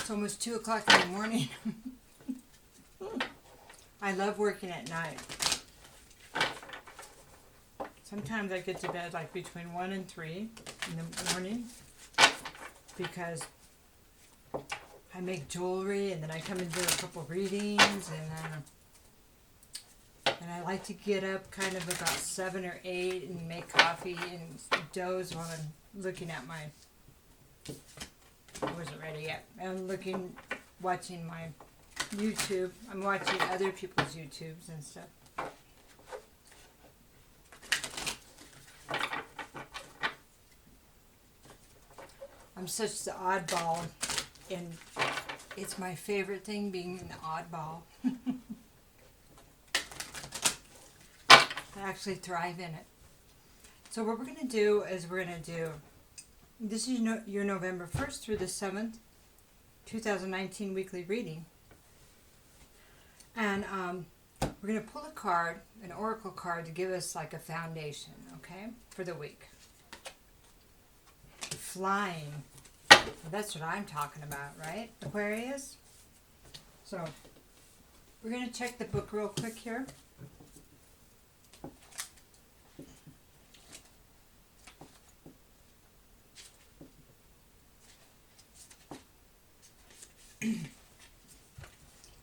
It's almost 2 o'clock in the morning. I love working at night. Sometimes I get to bed like between 1 and 3 in the morning because I make jewelry and then I come and do a couple readings and I like to get up kind of about 7 or 8 and make coffee and doze while I'm looking at my... I wasn't ready yet. I'm watching my YouTube. I'm watching other people's YouTubes and stuff. I'm such the oddball, and it's my favorite thing being an oddball. I actually thrive in it. So what we're going to do is this is your November 1st through the 7th, 2019 weekly reading. And we're going to pull a card, an oracle card, to give us like a foundation, okay, for the week. Flying. Well, that's what I'm talking about, right, Aquarius? So, we're going to check the book real quick here.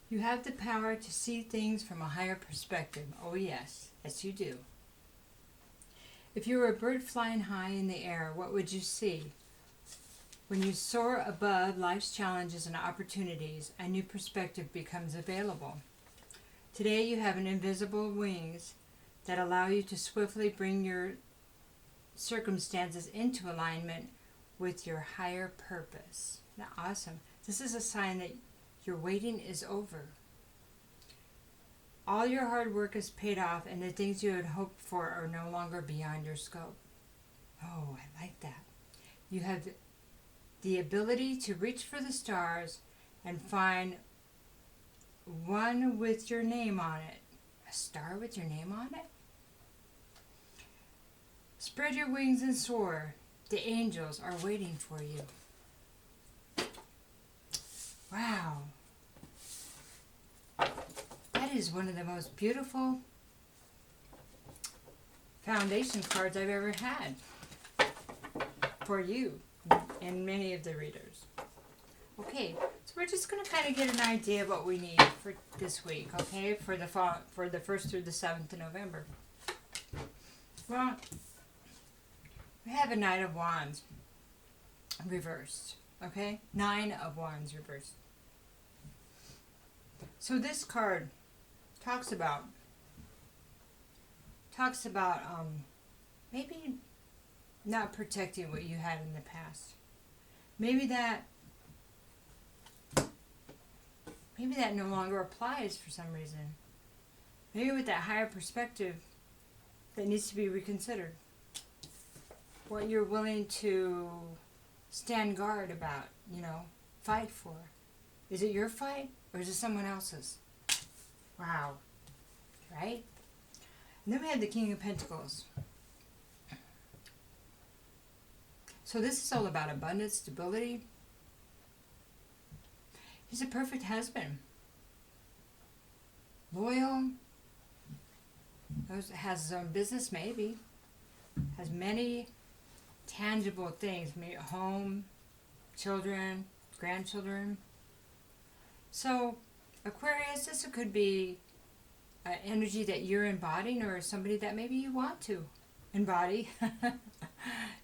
You have the power to see things from a higher perspective. Oh yes, yes you do. If you were a bird flying high in the air, what would you see? When you soar above life's challenges and opportunities, a new perspective becomes available. Today you have an invisible wings that allow you to swiftly bring your circumstances into alignment with your higher purpose. Now, awesome. This is a sign that your waiting is over. All your hard work is paid off and the things you had hoped for are no longer beyond your scope. Oh, I like that. You have the ability to reach for the stars and find one with your name on it. A star with your name on it? Spread your wings and soar. The angels are waiting for you. Wow. That is one of the most beautiful foundation cards I've ever had for you and many of the readers. Okay, so we're just going to kind of get an idea of what we need for this week, okay, for the 1st through the 7th of November. Well, we have a Knight of Wands reversed, okay? 9 of Wands reversed. So this card talks about maybe not protecting what you had in the past. Maybe that no longer applies for some reason. Maybe with that higher perspective that needs to be reconsidered. What you're willing to stand guard about, fight for. Is it your fight or is it someone else's? Wow. Right? And then we have the King of Pentacles. So this is all about abundance, stability. He's a perfect husband. Loyal. Has his own business, maybe. Has many tangible things. Maybe a home, children, grandchildren. So, Aquarius, this could be an energy that you're embodying or somebody that maybe you want to embody.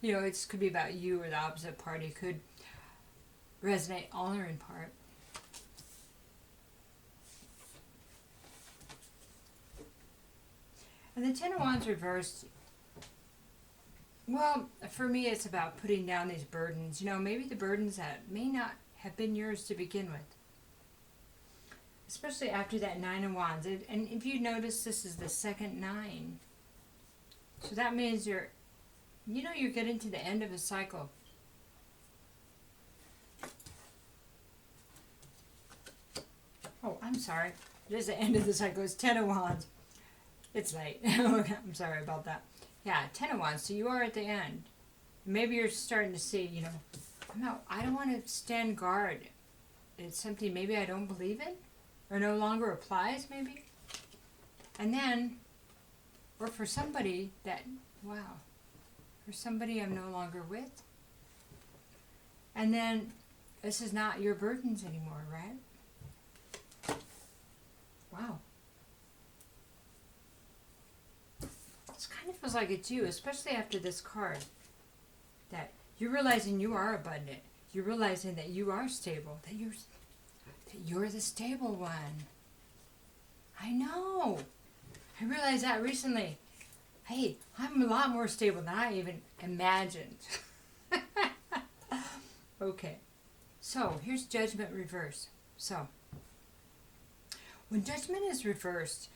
It could be about you or the opposite party. Could resonate all or in part. And the Ten of Wands reversed, well, for me it's about putting down these burdens. Maybe the burdens that may not have been yours to begin with. Especially after that 9 of Wands. And if you notice, this is the second 9. So that means you're getting to the end of a cycle. Oh, I'm sorry. It is the end of the cycle. It's 10 of Wands. It's late. I'm sorry about that. Yeah, 10 of Wands. So you are at the end. Maybe you're starting to see, I don't want to stand guard it's something maybe I don't believe in or no longer applies maybe. And then, or for somebody that, wow, for somebody I'm no longer with. And then this is not your burdens anymore, right? Wow. This kind of feels like it's you, especially after this card. That you're realizing you are abundant. You're realizing that you are stable. That you're the stable one. I know. I realized that recently. Hey, I'm a lot more stable than I even imagined. Okay. So, here's judgment reverse. So, when judgment is reversed,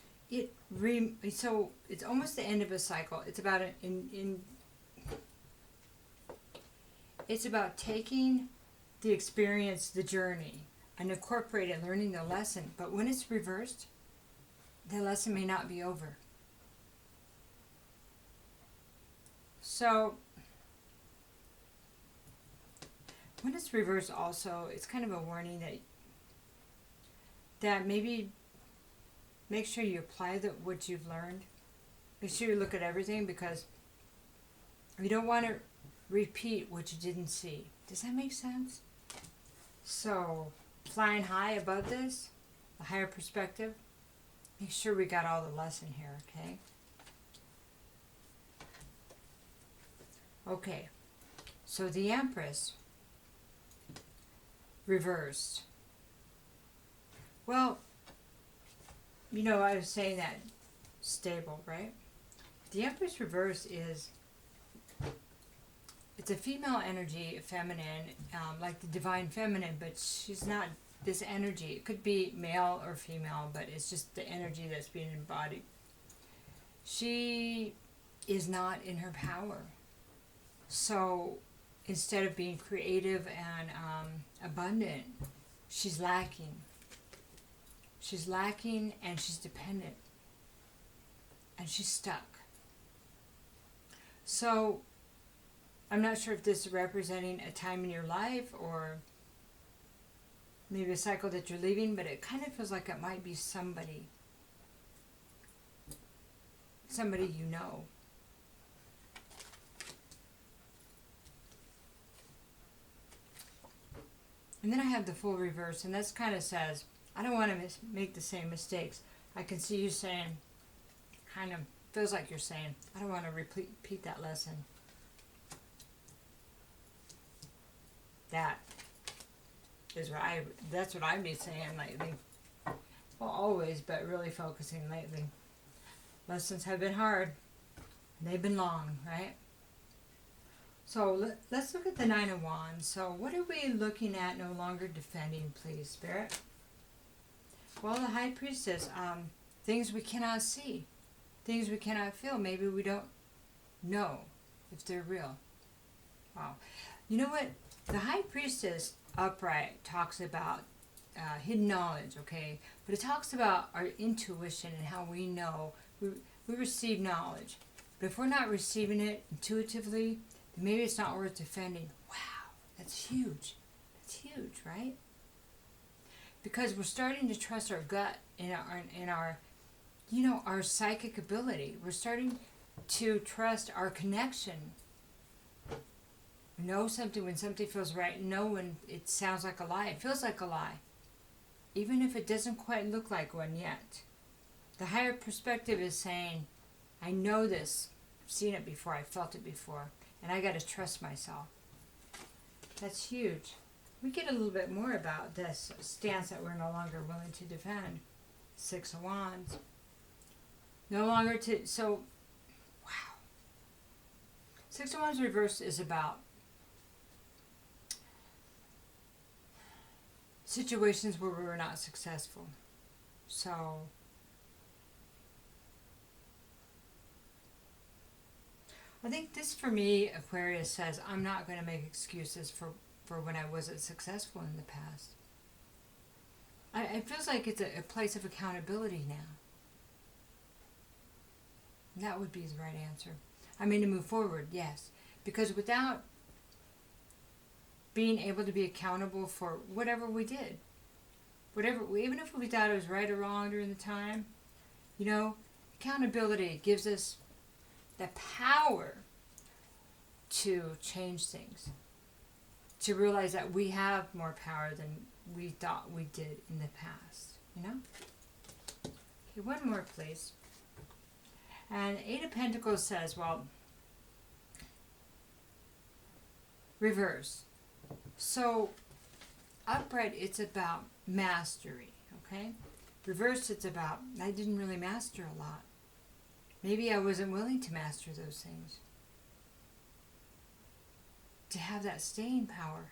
so it's almost the end of a cycle. It's about it's about taking the experience, the journey, and incorporating and learning the lesson. But when it's reversed, the lesson may not be over. So when it's reversed also, it's kind of a warning that maybe make sure you apply what you've learned. Make sure you look at everything, because you don't want to repeat what you didn't see. Does that make sense? So, flying high above this, a higher perspective, make sure we got all the lesson here, okay? Okay, so the Empress reversed. Well, I was saying that stable, right? The Empress reverse it's a female energy, feminine, like the divine feminine, but she's not this energy. It could be male or female, but it's just the energy that's being embodied. She is not in her power. So instead of being creative and abundant, she's lacking. She's lacking, and she's dependent. And she's stuck. So I'm not sure if this is representing a time in your life or maybe a cycle that you're leaving, but it kind of feels like it might be somebody you know. And then I have the full reverse, and this kind of says, I don't want to make the same mistakes. I can see you saying, kind of feels like you're saying, I don't want to repeat that lesson. That's what I've been saying lately. Well, always, but really focusing lately. Lessons have been hard. They've been long, right? So let's look at the Nine of Wands. So what are we looking at no longer defending, please, Spirit? Well, the High Priestess, things we cannot see. Things we cannot feel. Maybe we don't know if they're real. Wow. You know what? The High Priestess upright talks about hidden knowledge, okay? But it talks about our intuition and how we know. We receive knowledge. But if we're not receiving it intuitively, then maybe it's not worth defending. Wow, that's huge. That's huge, right? Because we're starting to trust our gut in our our psychic ability. We're starting to trust our connection. Know something when something feels right. Know when it sounds like a lie. It feels like a lie. Even if it doesn't quite look like one yet. The higher perspective is saying, I know this. I've seen it before. I felt it before. And I got to trust myself. That's huge. We get a little bit more about this stance that we're no longer willing to defend. Six of Wands. No longer to... So, wow. Six of Wands reverse is about situations where we were not successful. So, I think this for me, Aquarius, says I'm not going to make excuses for when I wasn't successful in the past. It feels like it's a place of accountability now. That would be the right answer. I mean, to move forward, yes. Because without being able to be accountable for whatever we did, whatever, even if we thought it was right or wrong during the time, you know, accountability gives us the power to change things, to realize that we have more power than we thought we did in the past, you know? Okay, one more, please. And Eight of Pentacles says, well, reverse. So, upright, it's about mastery, okay? Reverse, it's about, I didn't really master a lot. Maybe I wasn't willing to master those things. To have that staying power.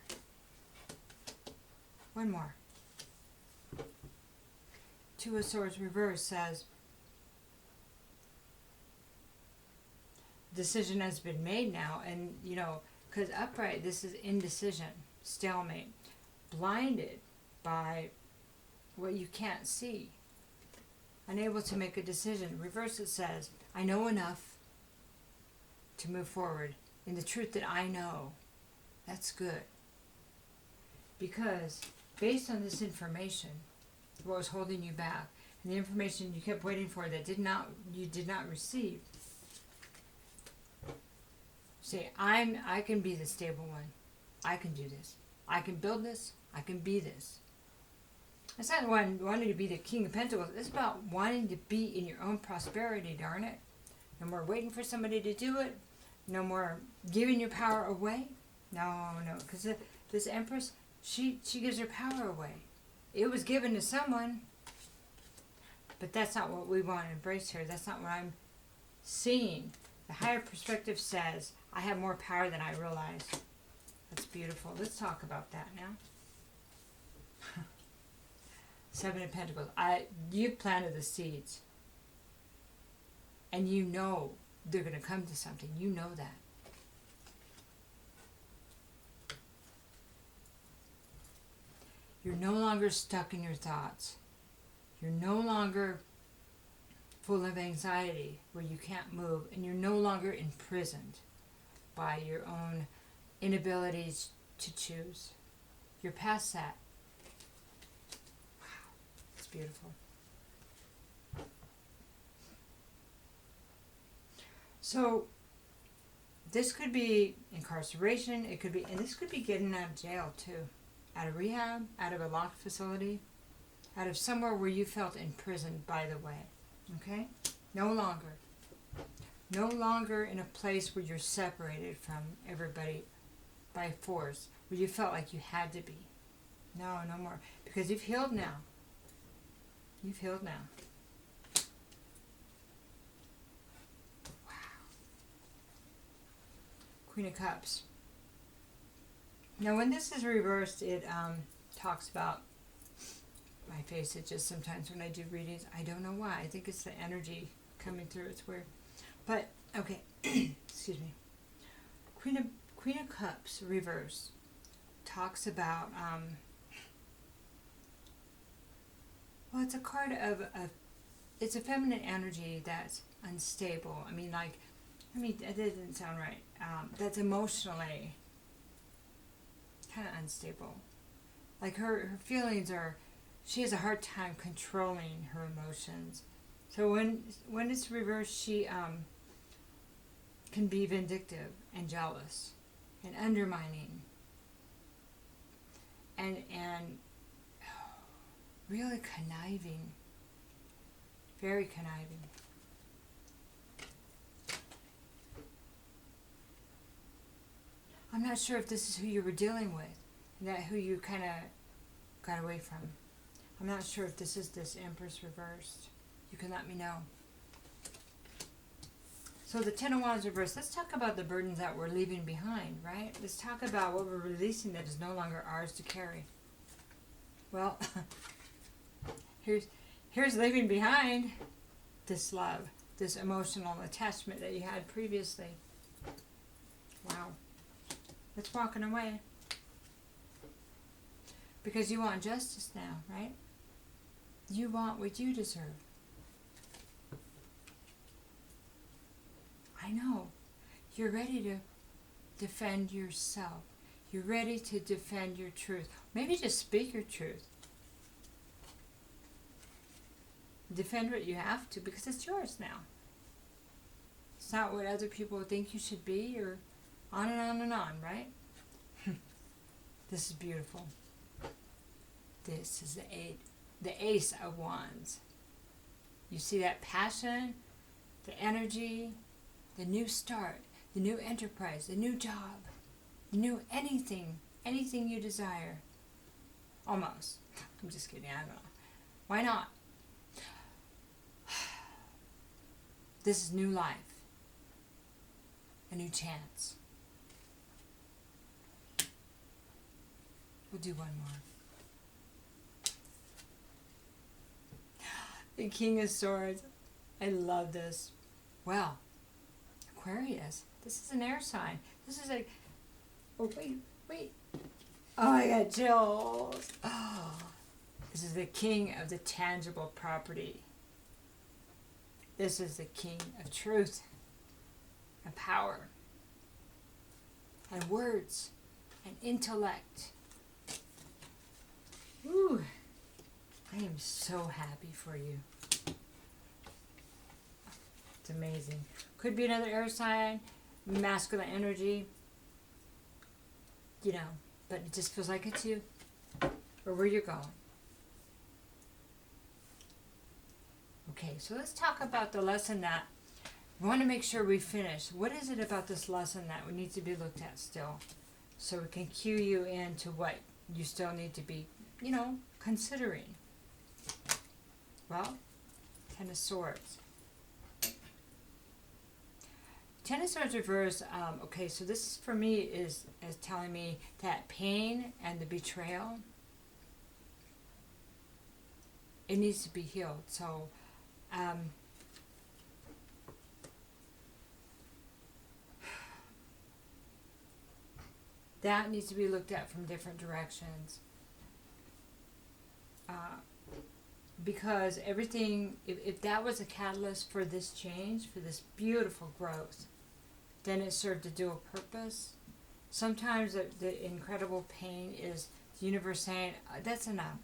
One more. Two of Swords reverse says, decision has been made now, and you know, because upright, this is indecision, stalemate, blinded by what you can't see, unable to make a decision. Reverse, it says, I know enough to move forward in the truth that I know. That's good. Because based on this information, what was holding you back, and the information you kept waiting for that you did not receive, say, I can be the stable one. I can do this. I can build this. I can be this. It's not wanting to be the King of Pentacles. It's about wanting to be in your own prosperity, darn it. No more waiting for somebody to do it. No more giving your power away. No, because this Empress, she gives her power away. It was given to someone, but that's not what we want to embrace here. That's not what I'm seeing. The higher perspective says, I have more power than I realize. That's beautiful. Let's talk about that now. Seven of Pentacles. You've planted the seeds. And you know they're going to come to something. You know that. You're no longer stuck in your thoughts. You're no longer full of anxiety where you can't move, and you're no longer imprisoned by your own inabilities to choose. You're past that. Wow, it's beautiful. So this could be incarceration, it could be, and this could be getting out of jail too. Out of rehab, out of a locked facility, out of somewhere where you felt imprisoned, by the way. Okay? No longer. No longer in a place where you're separated from everybody by force, where you felt like you had to be. No more. Because you've healed now. You've healed now. Wow. Queen of Cups. Now, when this is reversed, it talks about my face. It just sometimes when I do readings, I don't know why. I think it's the energy coming through. It's weird. But, okay. Excuse me. Queen of Cups, reverse, talks about, well, it's a card of it's a feminine energy that's unstable. I mean, that didn't sound right. That's emotionally kind of unstable. Like her feelings are, she has a hard time controlling her emotions. So when it's reversed, she can be vindictive and jealous and undermining and really conniving, very conniving. I'm not sure if this is who you were dealing with, and that who you kind of got away from. I'm not sure if this is this Empress reversed. You can let me know. So the Ten of Wands reversed. Let's talk about the burdens that we're leaving behind, right? Let's talk about what we're releasing that is no longer ours to carry. Well, here's leaving behind this love, this emotional attachment that you had previously. Wow. It's walking away. Because you want justice now, right? You want what you deserve. I know. You're ready to defend yourself. You're ready to defend your truth. Maybe just speak your truth. Defend what you have to because it's yours now. It's not what other people think you should be, or on and on and on, right? This is beautiful. This is the Ace of Wands. You see that passion, the energy, the new start, the new enterprise, the new job, the new anything you desire. Almost. I'm just kidding, I don't know. Why not? This is new life. A new chance. We'll do one more. The King of Swords. I love this. Well, Aquarius. This is an air sign. This is like, oh, wait. Oh, I got chills. Oh, this is the king of the tangible property. This is the king of truth and power and words and intellect. Ooh, I am so happy for you. It's amazing. Could be another air sign, masculine energy, you know, but it just feels like it's you or where you're going. Okay, so let's talk about the lesson that we want to make sure we finish. What is it about this lesson that we need to be looked at still? So we can cue you into what you still need to be, you know, considering. Well, Ten of Swords. Ten of Swords reverse, okay, so this for me is telling me that pain and the betrayal, it needs to be healed. So, that needs to be looked at from different directions. Because everything, if that was a catalyst for this change, for this beautiful growth, then it served a dual purpose. Sometimes the incredible pain is the universe saying, that's enough.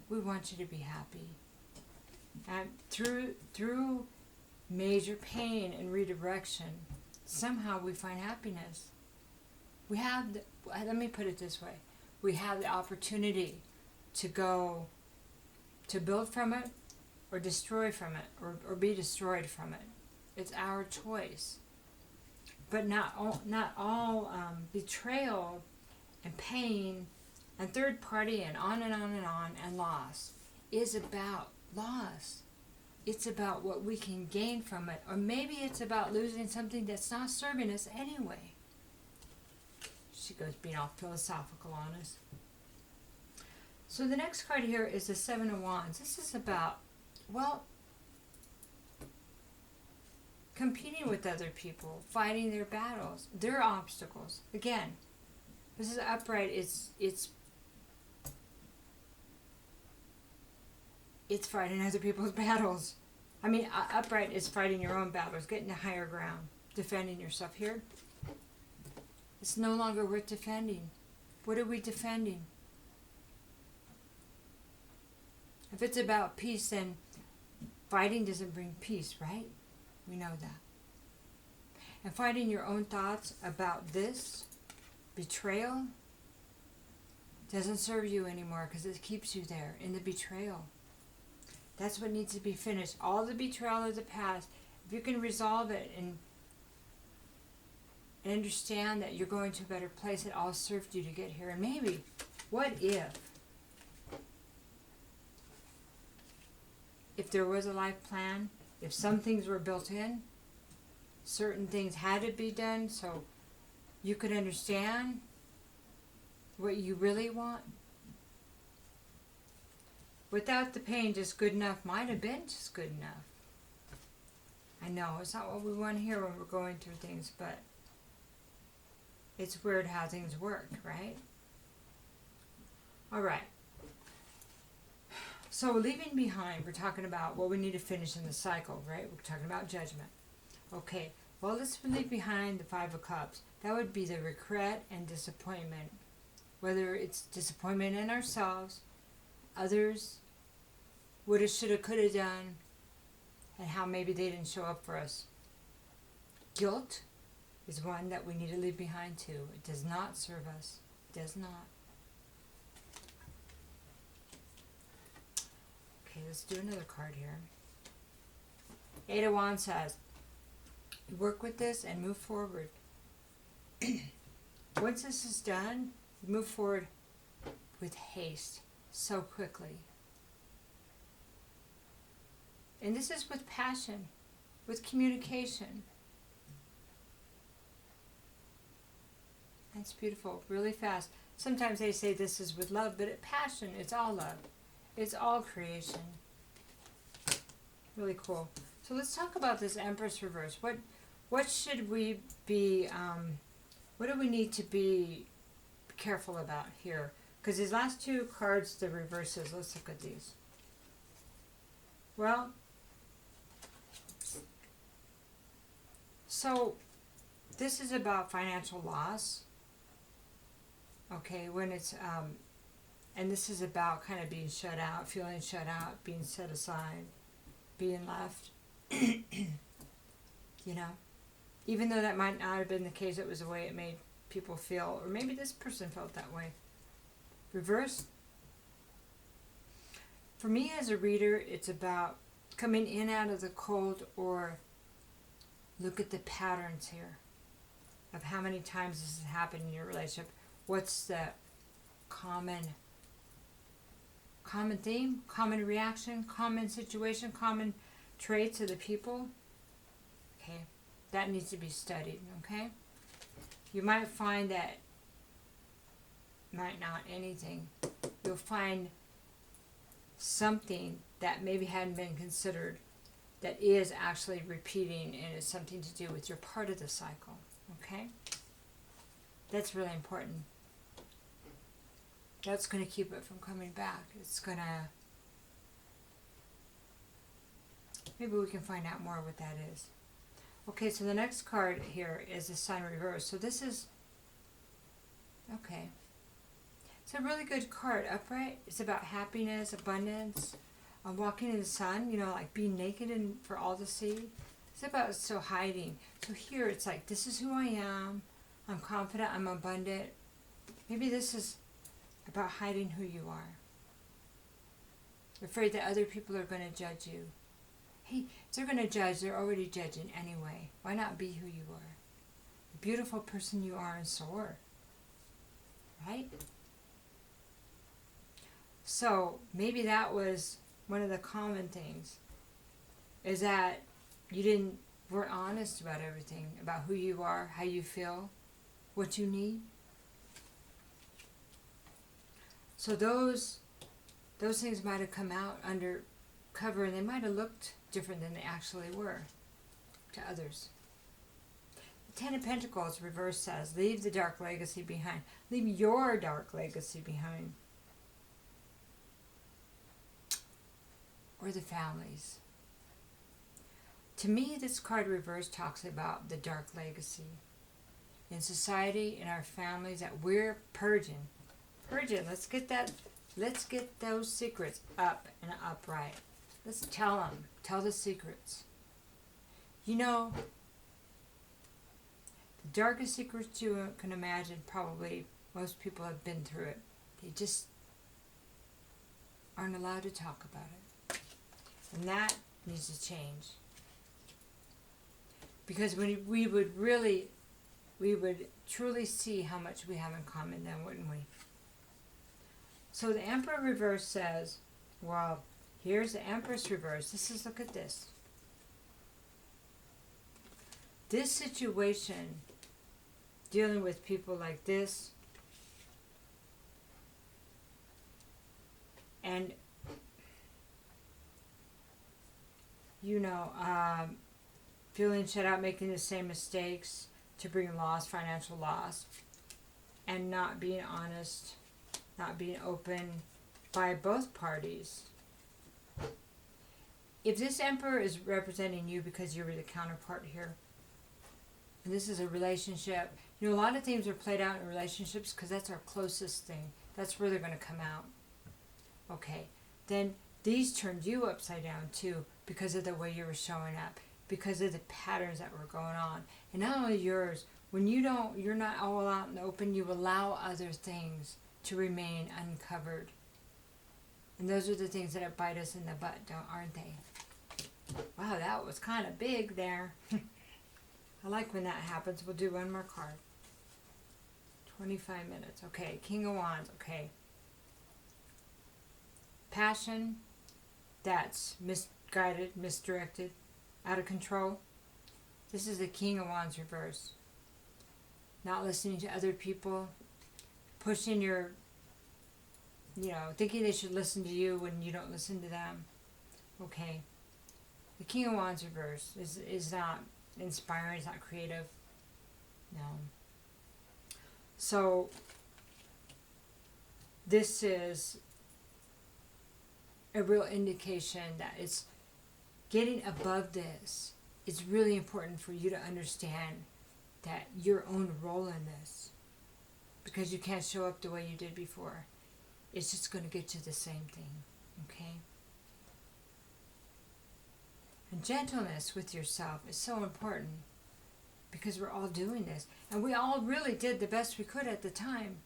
We want you to be happy. And through major pain and redirection, somehow we find happiness. We have, let me put it this way, we have the opportunity to go, to build from it, or destroy from it, or be destroyed from it. It's our choice. But not all betrayal and pain and third party and on and on and on and loss is about loss. It's about what we can gain from it. Or maybe it's about losing something that's not serving us anyway. She goes being all philosophical on us. So the next card here is the Seven of Wands. This is about, well, competing with other people, fighting their battles, their obstacles. Again, this is upright. It's fighting other people's battles. I mean, upright is fighting your own battles, getting to higher ground, defending yourself. Here, it's no longer worth defending. What are we defending? If it's about peace, then fighting doesn't bring peace, right? We know that. And fighting your own thoughts about this betrayal doesn't serve you anymore because it keeps you there in the betrayal. That's what needs to be finished. All the betrayal of the past, if you can resolve it and understand that you're going to a better place, it all served you to get here. And maybe, what if there was a life plan, if some things were built in, certain things had to be done so you could understand what you really want. Without the pain, just good enough might have been just good enough. I know, it's not what we want to hear when we're going through things, but it's weird how things work, right? All right. So leaving behind, we're talking about what we need to finish in the cycle, right? We're talking about judgment. Okay, well, let's leave behind the Five of Cups. That would be the regret and disappointment. Whether it's disappointment in ourselves, others, woulda, shoulda, coulda done, and how maybe they didn't show up for us. Guilt is one that we need to leave behind too. It does not serve us. It does not. Okay, let's do another card here. Eight of Wands says, work with this and move forward. Once this is done, move forward with haste, so quickly. And this is with passion, with communication. That's beautiful, really fast. Sometimes they say this is with love, but passion, it's all love. It's all creation. Really cool. So let's talk about this Empress reverse. What should we be, what do we need to be careful about here? Because these last two cards, the reverses, let's look at these. Well, so this is about financial loss. Okay, when it's, and this is about kind of being shut out, feeling shut out, being set aside, being left. You know, even though that might not have been the case, it was the way it made people feel, or maybe this person felt that way. Reverse. For me as a reader, it's about coming in out of the cold, or look at the patterns here of how many times this has happened in your relationship. What's the common theme, common reaction, common situation, common traits of the people? Okay, that needs to be studied, okay? You might find that, might not anything, you'll find something that maybe hadn't been considered that is actually repeating, and it's something to do with your part of the cycle, okay? That's really important. That's going to keep it from coming back. It's going to, maybe we can find out more what that is. Okay, so the next card here is the Sun reverse. So this is, okay. It's a really good card. Upright, it's about happiness, abundance, walking in the sun, you know, like being naked and for all to see. It's about still hiding. So here it's like, this is who I am. I'm confident, I'm abundant. Maybe this is about hiding who you are. Afraid that other people are going to judge you. Hey, if they're going to judge, they're already judging anyway. Why not be who you are? The beautiful person you are and soar. Right? So maybe that was one of the common things, is that you weren't honest about everything, about who you are, how you feel, what you need. So those things might have come out under cover, and they might have looked different than they actually were to others. The Ten of Pentacles reverse says, leave the dark legacy behind. Leave your dark legacy behind. Or the families. To me, this card reverse talks about the dark legacy in society, in our families, that we're purging. Purging. Let's get those secrets up and upright. Let's tell them. Tell the secrets. You know, the darkest secrets you can imagine, probably most people have been through it. They just aren't allowed to talk about it. And that needs to change. Because when we would truly see how much we have in common then, wouldn't we? So the Emperor reverse says, well, here's the Empress reverse. Look at this. This situation, dealing with people like this, and, you know, feeling shut out, making the same mistakes to bring loss, financial loss, and not being honest, not being open by both parties. If this Emperor is representing you because you're the counterpart here, and this is a relationship, you know, a lot of things are played out in relationships because that's our closest thing. That's where they're going to come out. Okay, then these turned you upside down too because of the way you were showing up, because of the patterns that were going on. And not only yours, when you're not all out in the open, you allow other things to remain uncovered. And those are the things that bite us in the butt, aren't they? Wow, that was kind of big there. I like when that happens. We'll do one more card. 25 minutes. Okay, King of Wands. Okay. Passion, that's misguided, misdirected, out of control. This is the King of Wands reverse. Not listening to other people, pushing your, thinking they should listen to you when you don't listen to them. Okay. The King of Wands reverse is not inspiring, it's not creative. No. So, this is a real indication that it's getting above this. It's really important for you to understand that your own role in this, because you can't show up the way you did before. It's just going to get you the same thing, okay? And gentleness with yourself is so important because we're all doing this. And we all really did the best we could at the time.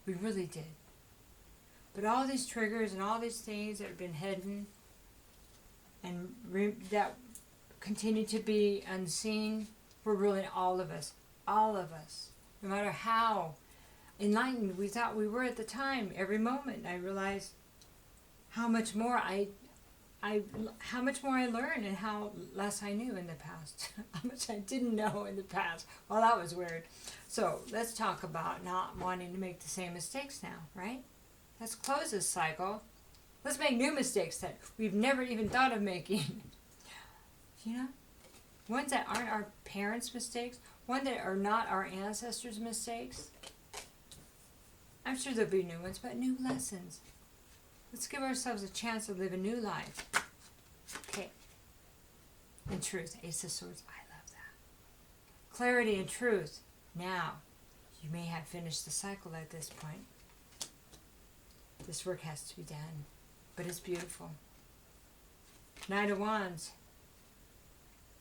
We really did. But all these triggers and all these things that have been hidden and that continue to be unseen, we're really all of us, no matter how enlightened we thought we were at the time. Every moment I realized how much more I learned and how less I knew in the past. How much I didn't know in the past. Well, that was weird. So let's talk about not wanting to make the same mistakes now, right? Let's close this cycle. Let's make new mistakes that we've never even thought of making. Ones that aren't our parents' mistakes, ones that are not our ancestors' mistakes. I'm sure there'll be new ones, but new lessons. Let's give ourselves a chance to live a new life. Okay. And truth, Ace of Swords, I love that. Clarity and truth. Now, you may have finished the cycle at this point. This work has to be done, but it's beautiful. Knight of Wands,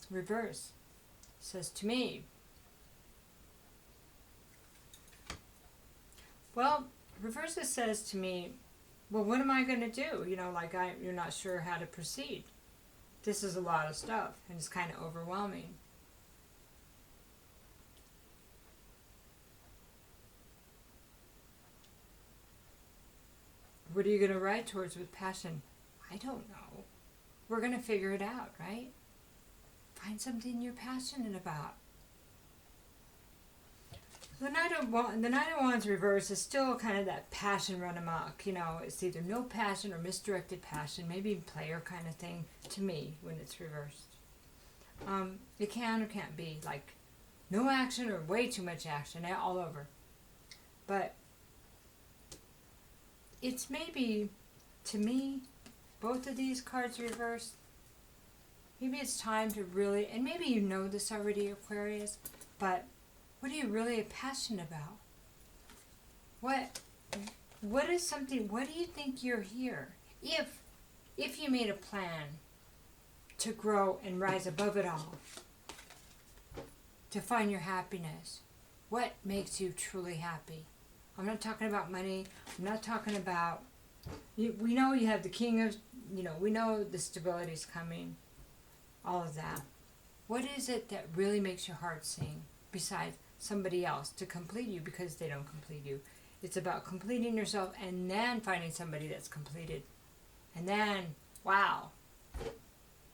reverse, says to me, well, reverse says to me, well, what am I going to do? You're not sure how to proceed. This is a lot of stuff, and it's kind of overwhelming. What are you going to ride towards with passion? I don't know. We're going to figure it out, right? Find something you're passionate about. The Knight of Wands reverse is still kind of that passion run amok. It's either no passion or misdirected passion, maybe player kind of thing to me when it's reversed. It can or can't be like no action or way too much action all over. But it's maybe, to me, both of these cards reversed. Maybe it's time to really, and maybe you know this already, Aquarius, but what are you really passionate about? What is something, what do you think you're here? If you made a plan to grow and rise above it all, to find your happiness, what makes you truly happy? I'm not talking about money. I'm not talking about, we know you have the king of, we know the stability is coming, all of that. What is it that really makes your heart sing besides somebody else to complete you because they don't complete you? It's about completing yourself and then finding somebody that's completed. And then, wow,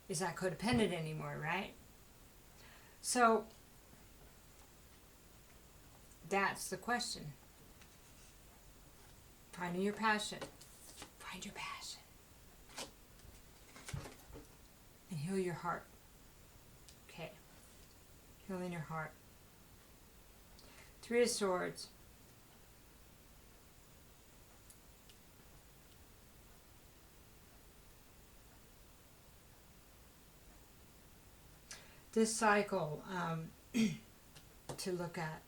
it's not codependent anymore, right? So, that's the question. Finding your passion. Find your passion. And heal your heart. Okay. Healing your heart. Three of Swords. This cycle to look at.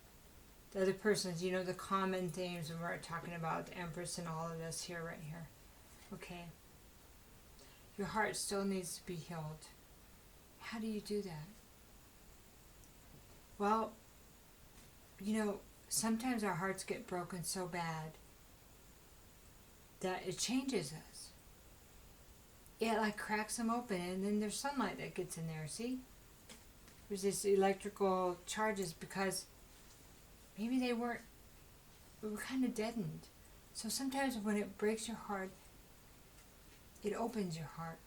The other person's, the common themes when we're talking about the Empress and all of this right here. Okay. Your heart still needs to be healed. How do you do that? Well, sometimes our hearts get broken so bad that it changes us. It like cracks them open, and then there's sunlight that gets in there, see? There's this electrical charges because maybe we were kind of deadened. So sometimes when it breaks your heart, it opens your heart.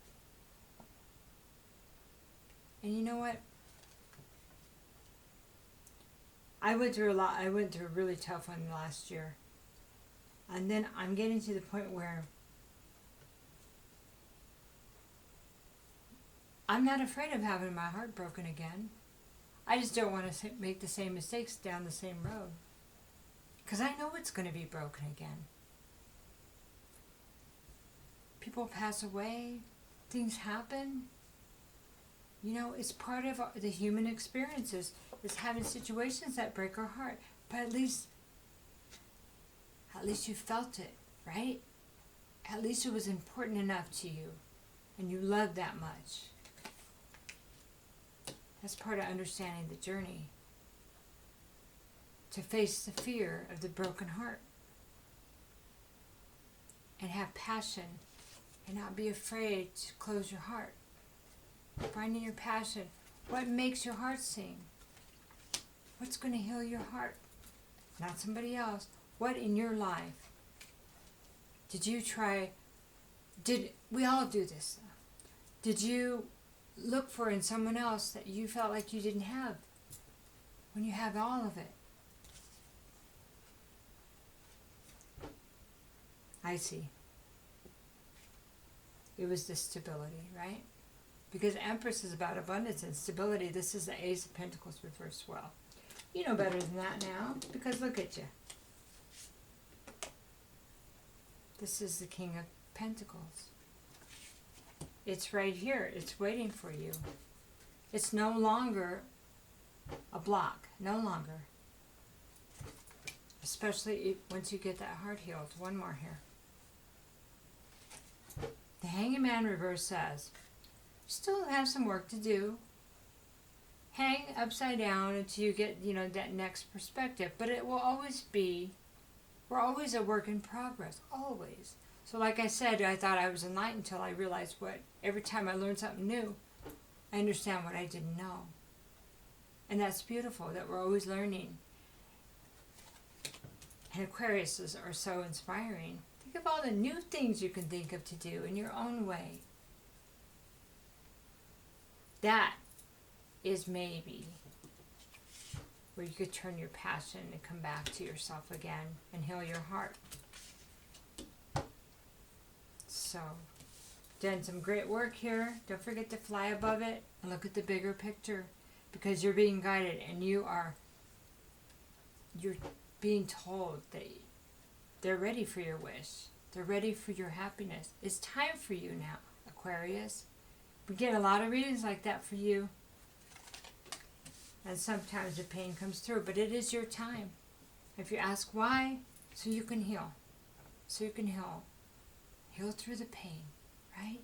And you know what? I went through a lot. I went through a really tough one last year. And then I'm getting to the point where I'm not afraid of having my heart broken again. I just don't want to make the same mistakes down the same road. Because I know it's going to be broken again. People pass away. Things happen. It's part of the human experiences. Is having situations that break our heart. But at least you felt it, right? At least it was important enough to you. And you loved that much. That's part of understanding the journey. To face the fear of the broken heart. And have passion. And not be afraid to close your heart. Finding your passion. What makes your heart sing? What's going to heal your heart? Not somebody else. What in your life did you try? We all do this? Did you look for in someone else that you felt like you didn't have when you have all of it? I see. It was the stability, right? Because Empress is about abundance and stability. This is the Ace of Pentacles reversed well. You know better than that now, because look at you. This is the King of Pentacles. It's right here. It's waiting for you. It's no longer a block. No longer. Especially once you get that heart healed. One more here. The Hanging Man reverse says, still have some work to do. Hang upside down until you get, that next perspective. But it will always be, we're always a work in progress. Always. So like I said, I thought I was enlightened until I realized every time I learn something new, I understand what I didn't know. And that's beautiful, that we're always learning. And Aquariuses are so inspiring. Think of all the new things you can think of to do in your own way. That is maybe where you could turn your passion and come back to yourself again and heal your heart. So, done some great work here. Don't forget to fly above it and look at the bigger picture, because you're being guided and you're being told that they're ready for your wish. They're ready for your happiness. It's time for you now, Aquarius. We get a lot of readings like that for you. And sometimes the pain comes through, but it is your time. If you ask why, so you can heal. So you can heal. Heal through the pain, right?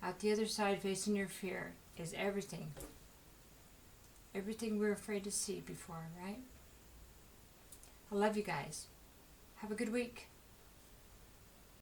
Out the other side, facing your fear, is everything. Everything we're afraid to see before, right? I love you guys. Have a good week.